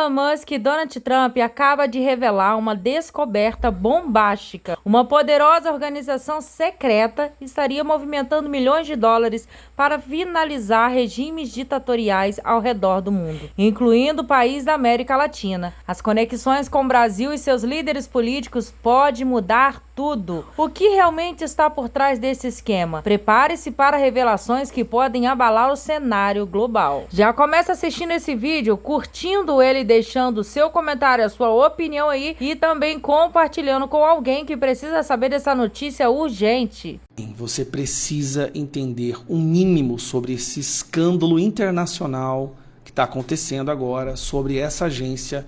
Elon Musk e Donald Trump acaba de revelar uma descoberta bombástica. Uma poderosa organização secreta estaria movimentando milhões de dólares para finalizar regimes ditatoriais ao redor do mundo, incluindo o país da América Latina. As conexões com o Brasil e seus líderes políticos podem mudar tudo. O que realmente está por trás desse esquema? Prepare-se para revelações que podem abalar o cenário global. Já começa assistindo esse vídeo, curtindo ele, deixando seu comentário, a sua opinião aí e também compartilhando com alguém que precisa saber dessa notícia urgente. Você precisa entender um mínimo sobre esse escândalo internacional que está acontecendo agora sobre essa agência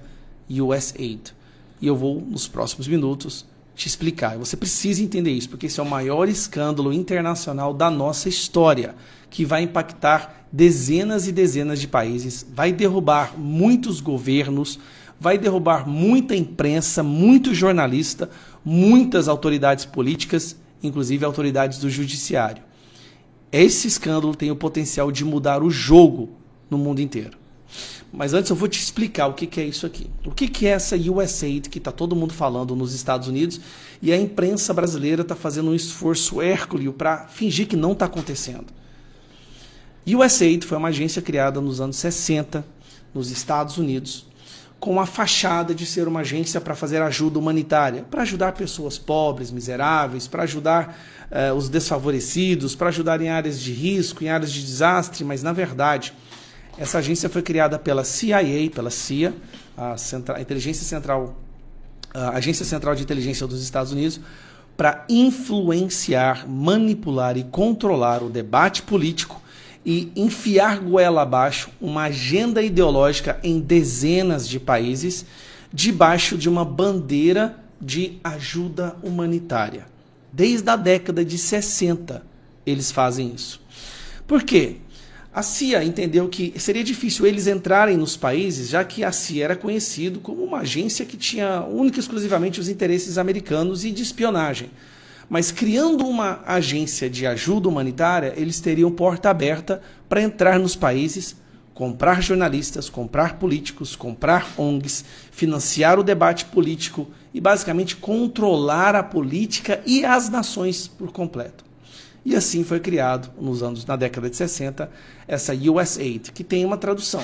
USAID. E eu vou, nos próximos minutos, te explicar. Você precisa entender isso, porque esse é o maior escândalo internacional da nossa história, que vai impactar dezenas e dezenas de países, vai derrubar muitos governos, vai derrubar muita imprensa, muito jornalista, muitas autoridades políticas, inclusive autoridades do judiciário. Esse escândalo tem o potencial de mudar o jogo no mundo inteiro. Mas antes eu vou te explicar o que é isso aqui. O que é essa USAID que está todo mundo falando nos Estados Unidos e a imprensa brasileira está fazendo um esforço hércules para fingir que não está acontecendo. USAID foi uma agência criada nos anos 60 nos Estados Unidos com a fachada de ser uma agência para fazer ajuda humanitária, para ajudar pessoas pobres, miseráveis, para ajudar os desfavorecidos, para ajudar em áreas de risco, em áreas de desastre, mas na verdade essa agência foi criada pela CIA, pela CIA, a Agência Central de Inteligência dos Estados Unidos, para influenciar, manipular e controlar o debate político e enfiar goela abaixo uma agenda ideológica em dezenas de países, debaixo de uma bandeira de ajuda humanitária. Desde a década de 60 eles fazem isso. Por quê? A CIA entendeu que seria difícil eles entrarem nos países, já que a CIA era conhecido como uma agência que tinha única e exclusivamente os interesses americanos e de espionagem. Mas criando uma agência de ajuda humanitária, eles teriam porta aberta para entrar nos países, comprar jornalistas, comprar políticos, comprar ONGs, financiar o debate político e basicamente controlar a política e as nações por completo. E assim foi criado, na década de 60, essa USAID, que tem uma tradução.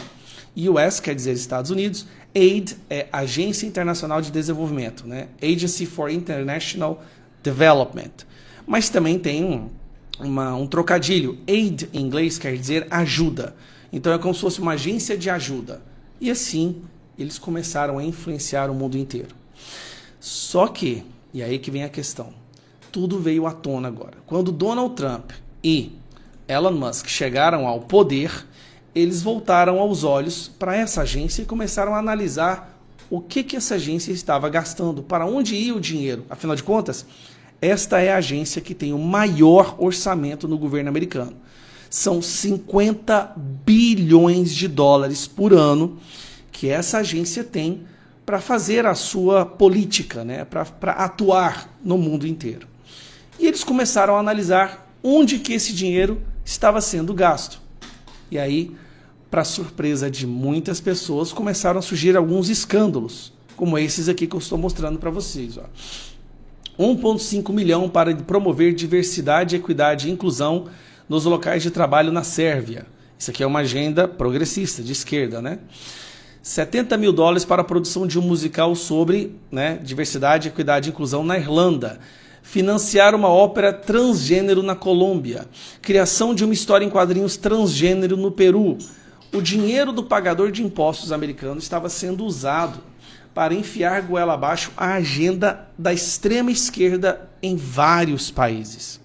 US quer dizer Estados Unidos, AID é Agência Internacional de Desenvolvimento, né? Agency for International Development. Mas também tem um trocadilho. Aid, em inglês, quer dizer ajuda. Então é como se fosse uma agência de ajuda. E assim, eles começaram a influenciar o mundo inteiro. Só que, e aí que vem a questão, tudo veio à tona agora. Quando Donald Trump e Elon Musk chegaram ao poder, eles voltaram os olhos para essa agência e começaram a analisar o que essa agência estava gastando, para onde ia o dinheiro. Afinal de contas, esta é a agência que tem o maior orçamento no governo americano. São 50 bilhões de dólares por ano que essa agência tem para fazer a sua política, né? Para atuar no mundo inteiro. E eles começaram a analisar onde que esse dinheiro estava sendo gasto. E aí, para surpresa de muitas pessoas, começaram a surgir alguns escândalos, como esses aqui que eu estou mostrando para vocês. 1,5 milhão para promover diversidade, equidade e inclusão nos locais de trabalho na Sérvia. Isso aqui é uma agenda progressista, de esquerda, né? 70 mil dólares para a produção de um musical sobre, né, diversidade, equidade e inclusão na Irlanda. Financiar uma ópera transgênero na Colômbia. Criação de uma história em quadrinhos transgênero no Peru. O dinheiro do pagador de impostos americano estava sendo usado para enfiar goela abaixo a agenda da extrema esquerda em vários países.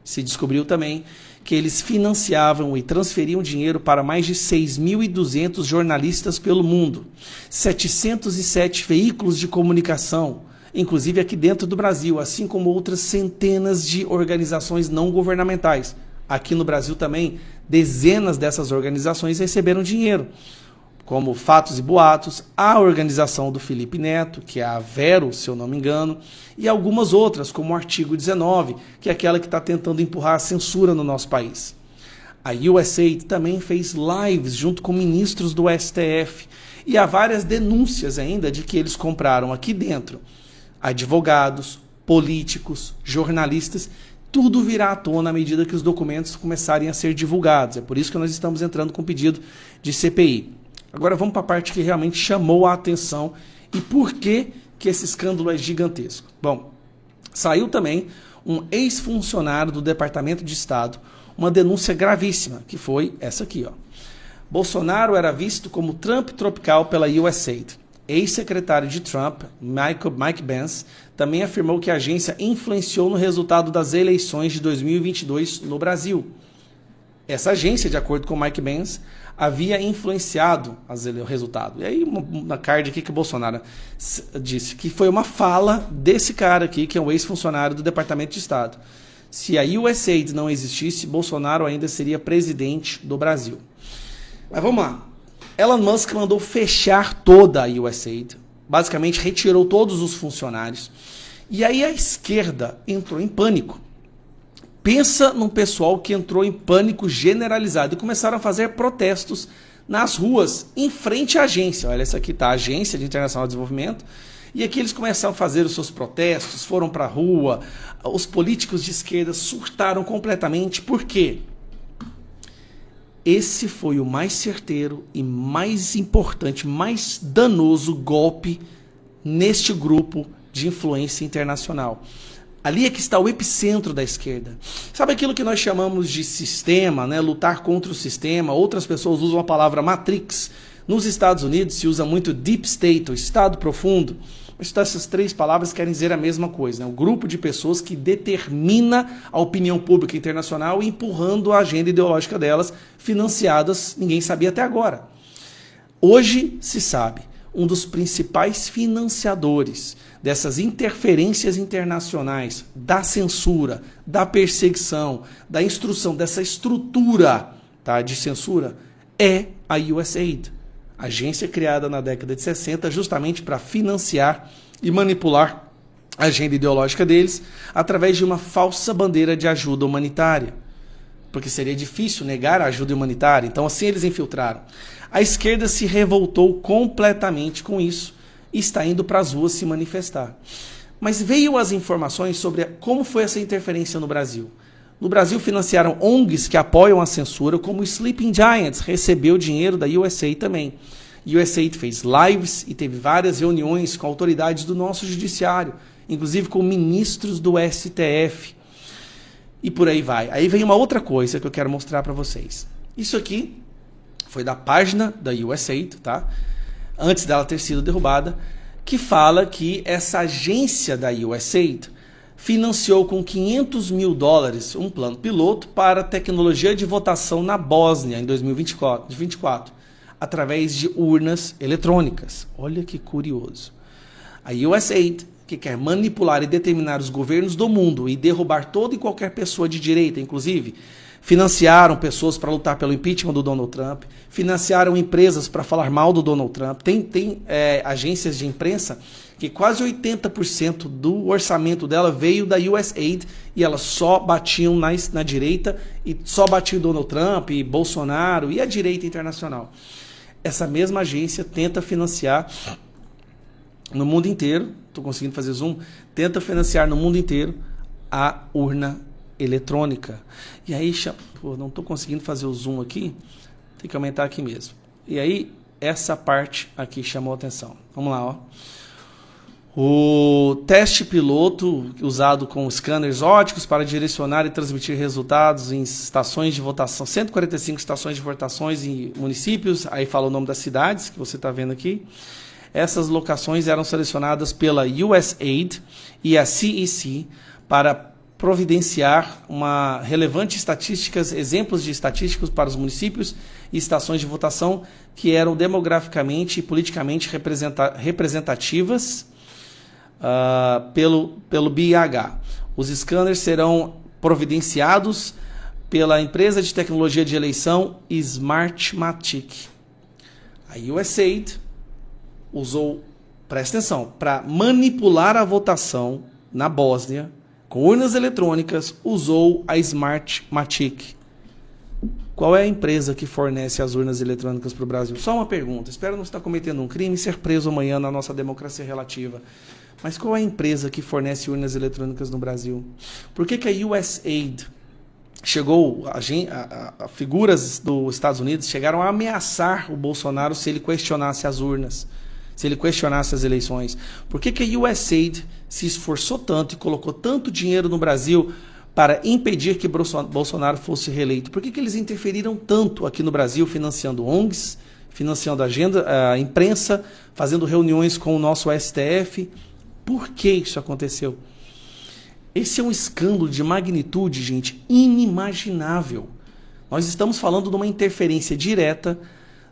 Se descobriu também que eles financiavam e transferiam dinheiro para mais de 6.200 jornalistas pelo mundo, 707 veículos de comunicação, inclusive aqui dentro do Brasil, assim como outras centenas de organizações não governamentais. Aqui no Brasil também, dezenas dessas organizações receberam dinheiro, como Fatos e Boatos, a organização do Felipe Neto, que é a Vero, se eu não me engano, e algumas outras, como o Artigo 19, que é aquela que está tentando empurrar a censura no nosso país. A USAID também fez lives junto com ministros do STF. E há várias denúncias ainda de que eles compraram aqui dentro advogados, políticos, jornalistas. Tudo virá à tona à medida que os documentos começarem a ser divulgados. É por isso que nós estamos entrando com pedido de CPI. Agora vamos para a parte que realmente chamou a atenção e por que esse escândalo é gigantesco. Bom, saiu também um ex-funcionário do Departamento de Estado, uma denúncia gravíssima, que foi essa aqui, ó. Bolsonaro era visto como Trump tropical pela USAID. Ex-secretário de Trump, Mike Pence, também afirmou que a agência influenciou no resultado das eleições de 2022 no Brasil. Essa agência, de acordo com Mike Pence, havia influenciado o resultado. E aí, uma card aqui que o Bolsonaro disse que foi uma fala desse cara aqui, que é um ex-funcionário do Departamento de Estado. Se a USAID não existisse, Bolsonaro ainda seria presidente do Brasil. Mas vamos lá. Elon Musk mandou fechar toda a USAID, basicamente retirou todos os funcionários. E aí a esquerda entrou em pânico. Pensa num pessoal que entrou em pânico generalizado e começaram a fazer protestos nas ruas, em frente à agência. Olha, essa aqui está a Agência de Internacional de Desenvolvimento. E aqui eles começaram a fazer os seus protestos, foram para a rua. Os políticos de esquerda surtaram completamente. Por quê? Esse foi o mais certeiro e mais importante, mais danoso golpe neste grupo de influência internacional. Ali é que está o epicentro da esquerda. Sabe aquilo que nós chamamos de sistema, né? Lutar contra o sistema? Outras pessoas usam a palavra Matrix. Nos Estados Unidos se usa muito Deep State, o Estado Profundo. Mas essas três palavras querem dizer a mesma coisa, né? Um grupo de pessoas que determina a opinião pública internacional empurrando a agenda ideológica delas, financiadas, ninguém sabia até agora. Hoje se sabe, um dos principais financiadores dessas interferências internacionais, da censura, da perseguição, da instrução, dessa estrutura, tá, de censura, é a USAID. Agência criada na década de 60 justamente para financiar e manipular a agenda ideológica deles através de uma falsa bandeira de ajuda humanitária. Porque seria difícil negar a ajuda humanitária, então assim eles infiltraram. A esquerda se revoltou completamente com isso e está indo para as ruas se manifestar. Mas veio as informações sobre como foi essa interferência no Brasil. No Brasil financiaram ONGs que apoiam a censura, como o Sleeping Giants recebeu dinheiro da USAID também. A USAID fez lives e teve várias reuniões com autoridades do nosso judiciário, inclusive com ministros do STF. E por aí vai. Aí vem uma outra coisa que eu quero mostrar para vocês. Isso aqui foi da página da USAID, tá? Antes dela ter sido derrubada, que fala que essa agência da USAID financiou com $500 mil um plano piloto para tecnologia de votação na Bósnia em 2024, através de urnas eletrônicas. Olha que curioso. A USAID, que quer manipular e determinar os governos do mundo e derrubar toda e qualquer pessoa de direita, inclusive, financiaram pessoas para lutar pelo impeachment do Donald Trump, financiaram empresas para falar mal do Donald Trump. Tem agências de imprensa que quase 80% do orçamento dela veio da USAID e elas só batiam na direita e só batiam Donald Trump e Bolsonaro e a direita internacional. Essa mesma agência tenta financiar no mundo inteiro, estou conseguindo fazer zoom, tenta financiar no mundo inteiro a urna eletrônica. E aí, pô, não estou conseguindo fazer o zoom aqui, tem que aumentar aqui mesmo. E aí, essa parte aqui chamou a atenção. Vamos lá, ó. O teste piloto usado com scanners ópticos para direcionar e transmitir resultados em estações de votação, 145 estações de votações em municípios, aí fala o nome das cidades, que você está vendo aqui. Essas locações eram selecionadas pela USAID e a CEC para providenciar exemplos de estatísticos para os municípios e estações de votação que eram demograficamente e politicamente representativas pelo BIH. Os scanners serão providenciados pela empresa de tecnologia de eleição Smartmatic. A USAID usou, presta atenção, para manipular a votação na Bósnia, com urnas eletrônicas, usou a Smartmatic. Qual é a empresa que fornece as urnas eletrônicas para o Brasil? Só uma pergunta. Espero não estar cometendo um crime e ser preso amanhã na nossa democracia relativa. Mas qual é a empresa que fornece urnas eletrônicas no Brasil? Por que a USAID chegou, a figuras dos Estados Unidos chegaram a ameaçar o Bolsonaro se ele questionasse as urnas, se ele questionasse as eleições? Por que a USAID se esforçou tanto e colocou tanto dinheiro no Brasil para impedir que Bolsonaro fosse reeleito? Por que eles interferiram tanto aqui no Brasil, financiando ONGs, financiando a imprensa, fazendo reuniões com o nosso STF? Por que isso aconteceu? Esse é um escândalo de magnitude, gente, inimaginável. Nós estamos falando de uma interferência direta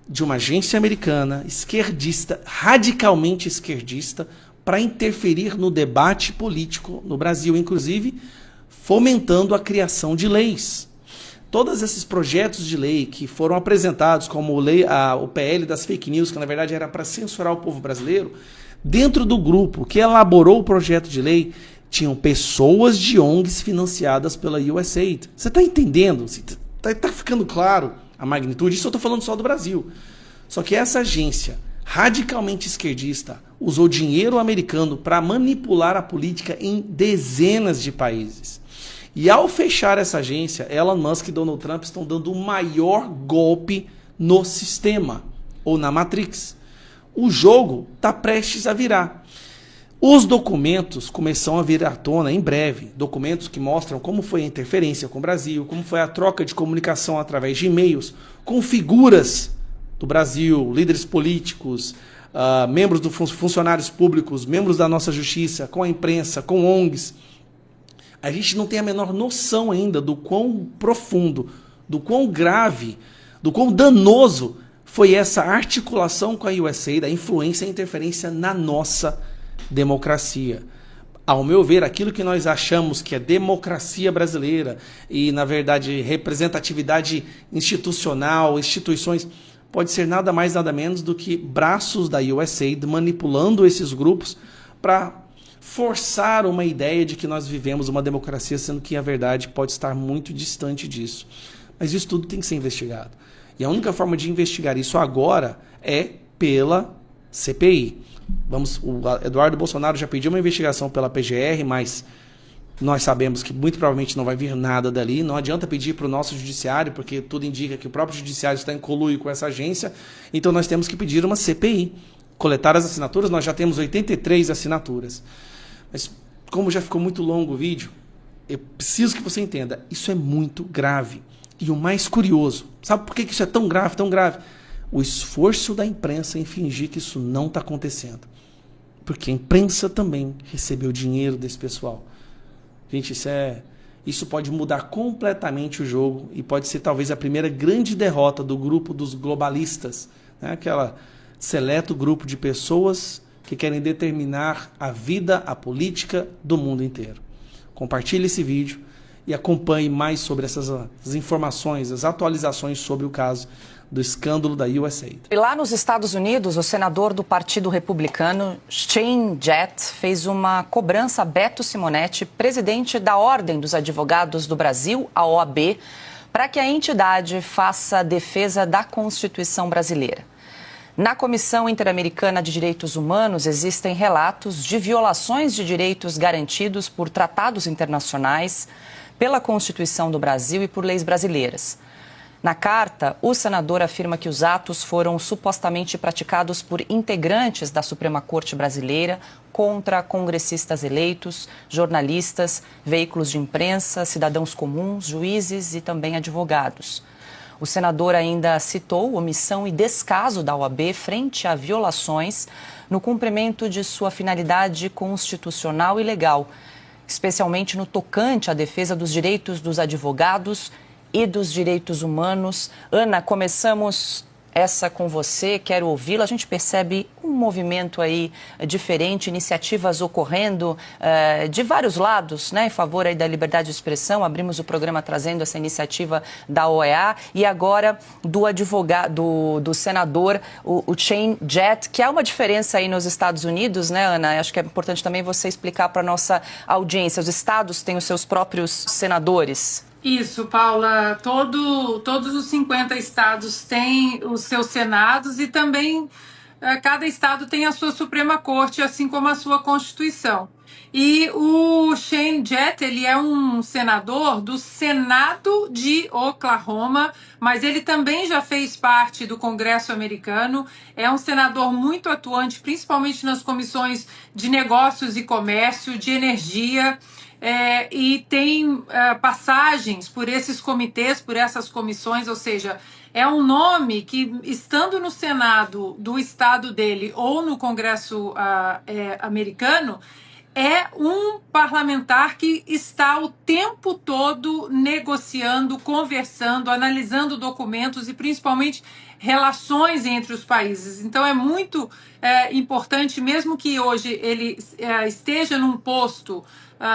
de uma agência americana, esquerdista, radicalmente esquerdista, para interferir no debate político no Brasil, inclusive fomentando a criação de leis. Todos esses projetos de lei que foram apresentados como o PL das fake news, que na verdade era para censurar o povo brasileiro, dentro do grupo que elaborou o projeto de lei, tinham pessoas de ONGs financiadas pela USAID. Você está entendendo? Está ficando claro a magnitude? Isso eu estou falando só do Brasil. Só que essa agência radicalmente esquerdista usou dinheiro americano para manipular a política em dezenas de países. E ao fechar essa agência, Elon Musk e Donald Trump estão dando o maior golpe no sistema, ou na Matrix. O jogo está prestes a virar. Os documentos começam a vir à tona em breve. Documentos que mostram como foi a interferência com o Brasil, como foi a troca de comunicação através de e-mails com figuras do Brasil, líderes políticos, membros dos funcionários públicos, membros da nossa justiça, com a imprensa, com ONGs. A gente não tem a menor noção ainda do quão profundo, do quão grave, do quão danoso foi essa articulação com a USAID, a influência e a interferência na nossa democracia. Ao meu ver, aquilo que nós achamos que é democracia brasileira e, na verdade, representatividade institucional, instituições, pode ser nada mais, nada menos do que braços da USAID manipulando esses grupos para forçar uma ideia de que nós vivemos uma democracia, sendo que a verdade pode estar muito distante disso. Mas isso tudo tem que ser investigado. E a única forma de investigar isso agora é pela CPI. O Eduardo Bolsonaro já pediu uma investigação pela PGR, mas nós sabemos que muito provavelmente não vai vir nada dali. Não adianta pedir para o nosso judiciário, porque tudo indica que o próprio judiciário está em conluio com essa agência. Então nós temos que pedir uma CPI. Coletar as assinaturas, nós já temos 83 assinaturas. Mas como já ficou muito longo o vídeo, eu preciso que você entenda, isso é muito grave. E o mais curioso, sabe por que isso é tão grave, tão grave? O esforço da imprensa em fingir que isso não está acontecendo. Porque a imprensa também recebeu dinheiro desse pessoal. Gente, isso pode mudar completamente o jogo e pode ser talvez a primeira grande derrota do grupo dos globalistas, né? Aquela seleto grupo de pessoas que querem determinar a vida, a política do mundo inteiro. Compartilhe esse vídeo e acompanhe mais sobre essas informações, as atualizações sobre o caso do escândalo da USAID. E lá nos Estados Unidos, o senador do Partido Republicano, Shane Jett, fez uma cobrança a Beto Simonetti, presidente da Ordem dos Advogados do Brasil, a OAB, para que a entidade faça a defesa da Constituição brasileira. Na Comissão Interamericana de Direitos Humanos existem relatos de violações de direitos garantidos por tratados internacionais, pela Constituição do Brasil e por leis brasileiras. Na carta, o senador afirma que os atos foram supostamente praticados por integrantes da Suprema Corte Brasileira contra congressistas eleitos, jornalistas, veículos de imprensa, cidadãos comuns, juízes e também advogados. O senador ainda citou omissão e descaso da OAB frente a violações no cumprimento de sua finalidade constitucional e legal, especialmente no tocante à defesa dos direitos dos advogados e dos direitos humanos. Ana, começamos essa com você, quero ouvi-la. A gente percebe um movimento aí diferente, iniciativas ocorrendo de vários lados, né, em favor aí da liberdade de expressão. Abrimos o programa trazendo essa iniciativa da OEA e agora do advogado, do senador, o Shane Jett, que há uma diferença aí nos Estados Unidos, né, Ana? Acho que é importante também você explicar para a nossa audiência. Os estados têm os seus próprios senadores. Isso, Paula. Todos os 50 estados têm os seus senados e também cada estado tem a sua Suprema Corte, assim como a sua Constituição. E o Shane Jett, ele é um senador do Senado de Oklahoma, mas ele também já fez parte do Congresso americano. É um senador muito atuante, principalmente nas comissões de negócios e comércio, de energia. E tem passagens por esses comitês, por essas comissões, ou seja, é um nome que, estando no Senado do estado dele ou no Congresso americano, é um parlamentar que está o tempo todo negociando, conversando, analisando documentos e principalmente relações entre os países. Então é muito importante, mesmo que hoje ele esteja num posto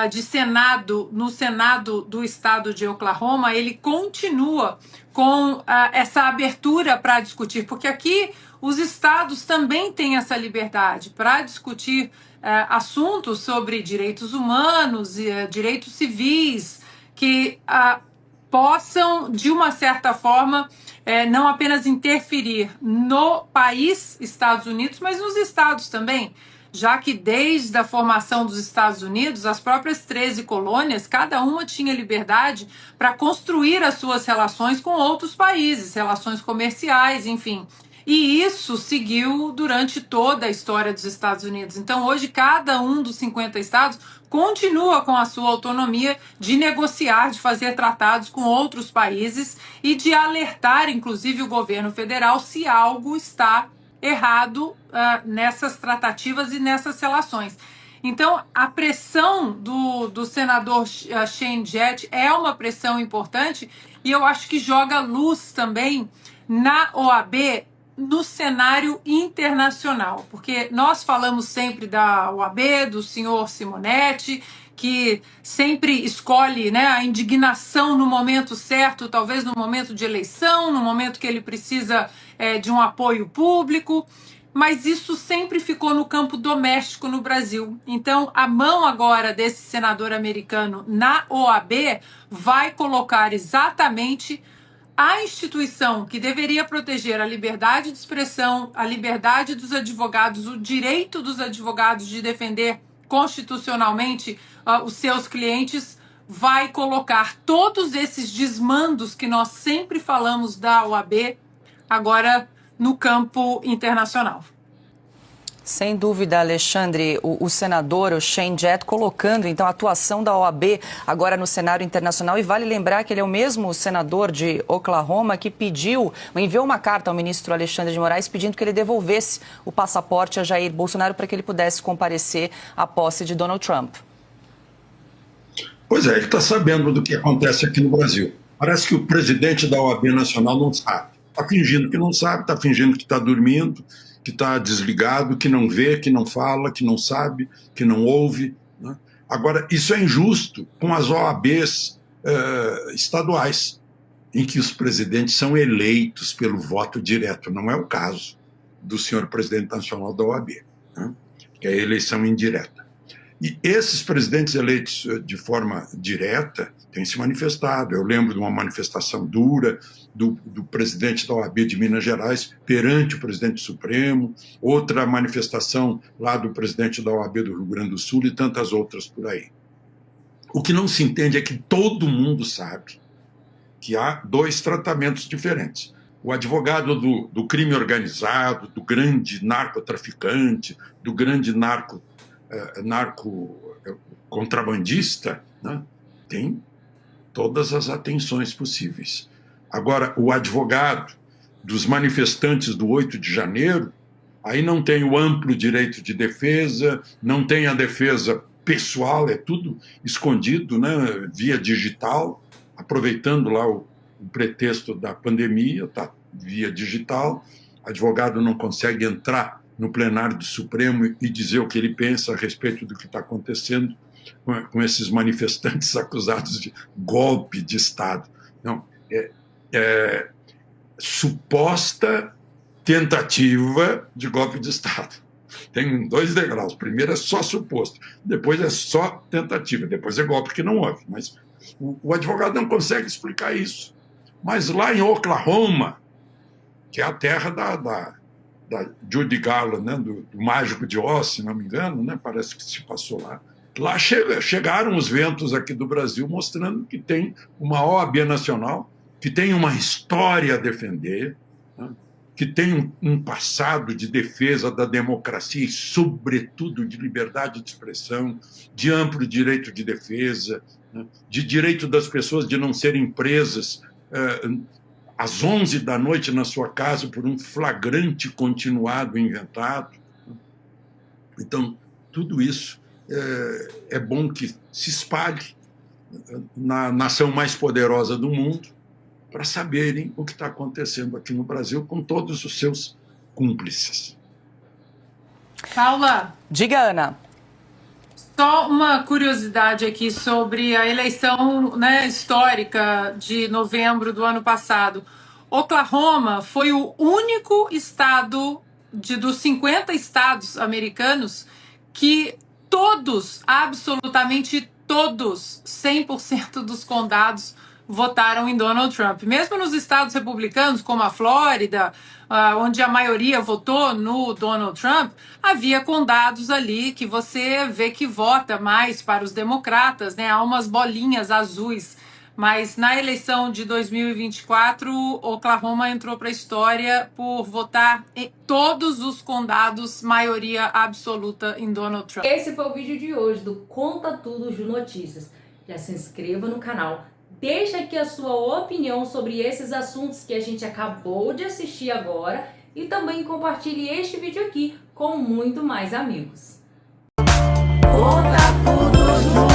de Senado, no Senado do estado de Oklahoma, ele continua com essa abertura para discutir, porque aqui os estados também têm essa liberdade para discutir assuntos sobre direitos humanos e direitos civis que possam, de uma certa forma, não apenas interferir no país, Estados Unidos, mas nos estados também, já que desde a formação dos Estados Unidos, as próprias 13 colônias, cada uma tinha liberdade para construir as suas relações com outros países, relações comerciais, enfim. E isso seguiu durante toda a história dos Estados Unidos. Então, hoje, cada um dos 50 estados continua com a sua autonomia de negociar, de fazer tratados com outros países e de alertar, inclusive, o governo federal se algo está errado nessas tratativas e nessas relações. Então, a pressão do senador Shane Jett é uma pressão importante e eu acho que joga luz também na OAB no cenário internacional, porque nós falamos sempre da OAB, do senhor Simonetti, que sempre escolhe, né, a indignação no momento certo, talvez no momento de eleição, no momento que ele precisa de um apoio público, mas isso sempre ficou no campo doméstico no Brasil. Então, a mão agora desse senador americano na OAB vai colocar exatamente a instituição que deveria proteger a liberdade de expressão, a liberdade dos advogados, o direito dos advogados de defender constitucionalmente os seus clientes, vai colocar todos esses desmandos que nós sempre falamos da OAB agora no campo internacional. Sem dúvida, Alexandre, o senador, o Shane Jett, colocando então a atuação da OAB agora no cenário internacional, e vale lembrar que ele é o mesmo senador de Oklahoma que enviou uma carta ao ministro Alexandre de Moraes pedindo que ele devolvesse o passaporte a Jair Bolsonaro para que ele pudesse comparecer à posse de Donald Trump. Pois é, ele está sabendo do que acontece aqui no Brasil. Parece que o presidente da OAB Nacional não sabe. Está fingindo que não sabe, está fingindo que está dormindo, que está desligado, que não vê, que não fala, que não sabe, que não ouve, né? Agora, isso é injusto com as OABs estaduais, em que os presidentes são eleitos pelo voto direto. Não é o caso do senhor presidente nacional da OAB, né? Que é a eleição indireta. E esses presidentes eleitos de forma direta têm se manifestado. Eu lembro de uma manifestação dura do presidente da OAB de Minas Gerais perante o presidente Supremo, outra manifestação lá do presidente da OAB do Rio Grande do Sul e tantas outras por aí. O que não se entende é que todo mundo sabe que há dois tratamentos diferentes. O advogado do crime organizado, do grande narcotraficante, do grande narco-contrabandista, né, tem todas as atenções possíveis. Agora, o advogado dos manifestantes do 8 de janeiro, aí não tem o amplo direito de defesa, não tem a defesa pessoal, é tudo escondido, né, via digital, aproveitando lá o pretexto da pandemia, tá, via digital. O advogado não consegue entrar no plenário do Supremo e dizer o que ele pensa a respeito do que está acontecendo com esses manifestantes acusados de golpe de Estado. Não, suposta tentativa de golpe de Estado. Tem 2 degraus. Primeiro é só suposto, depois é só tentativa, depois é golpe que não houve, mas O advogado não consegue explicar isso. Mas lá em Oklahoma, que é a terra da Judy Garland, né, do Mágico de Oz, se não me engano, né, parece que se passou lá. Lá chegaram os ventos aqui do Brasil mostrando que tem uma OAB nacional, que tem uma história a defender, né, que tem um passado de defesa da democracia e, sobretudo, de liberdade de expressão, de amplo direito de defesa, né, de direito das pessoas de não serem presas às 11 da noite na sua casa por um flagrante continuado inventado. Então, tudo isso é bom que se espalhe na nação mais poderosa do mundo para saberem o que está acontecendo aqui no Brasil com todos os seus cúmplices. Paula. Diga, Ana. Só uma curiosidade aqui sobre a eleição, né, histórica de novembro do ano passado. Oklahoma foi o único estado dos 50 estados americanos que todos, absolutamente todos, 100% dos condados votaram em Donald Trump. Mesmo nos estados republicanos, como a Flórida, onde a maioria votou no Donald Trump, havia condados ali que você vê que vota mais para os democratas, né? Há umas bolinhas azuis. Mas na eleição de 2024, Oklahoma entrou para a história por votar em todos os condados, maioria absoluta em Donald Trump. Esse foi o vídeo de hoje do Conta Tudo de Notícias. Já se inscreva no canal. Deixa aqui a sua opinião sobre esses assuntos que a gente acabou de assistir agora e também compartilhe este vídeo aqui com muito mais amigos. Conta Tudo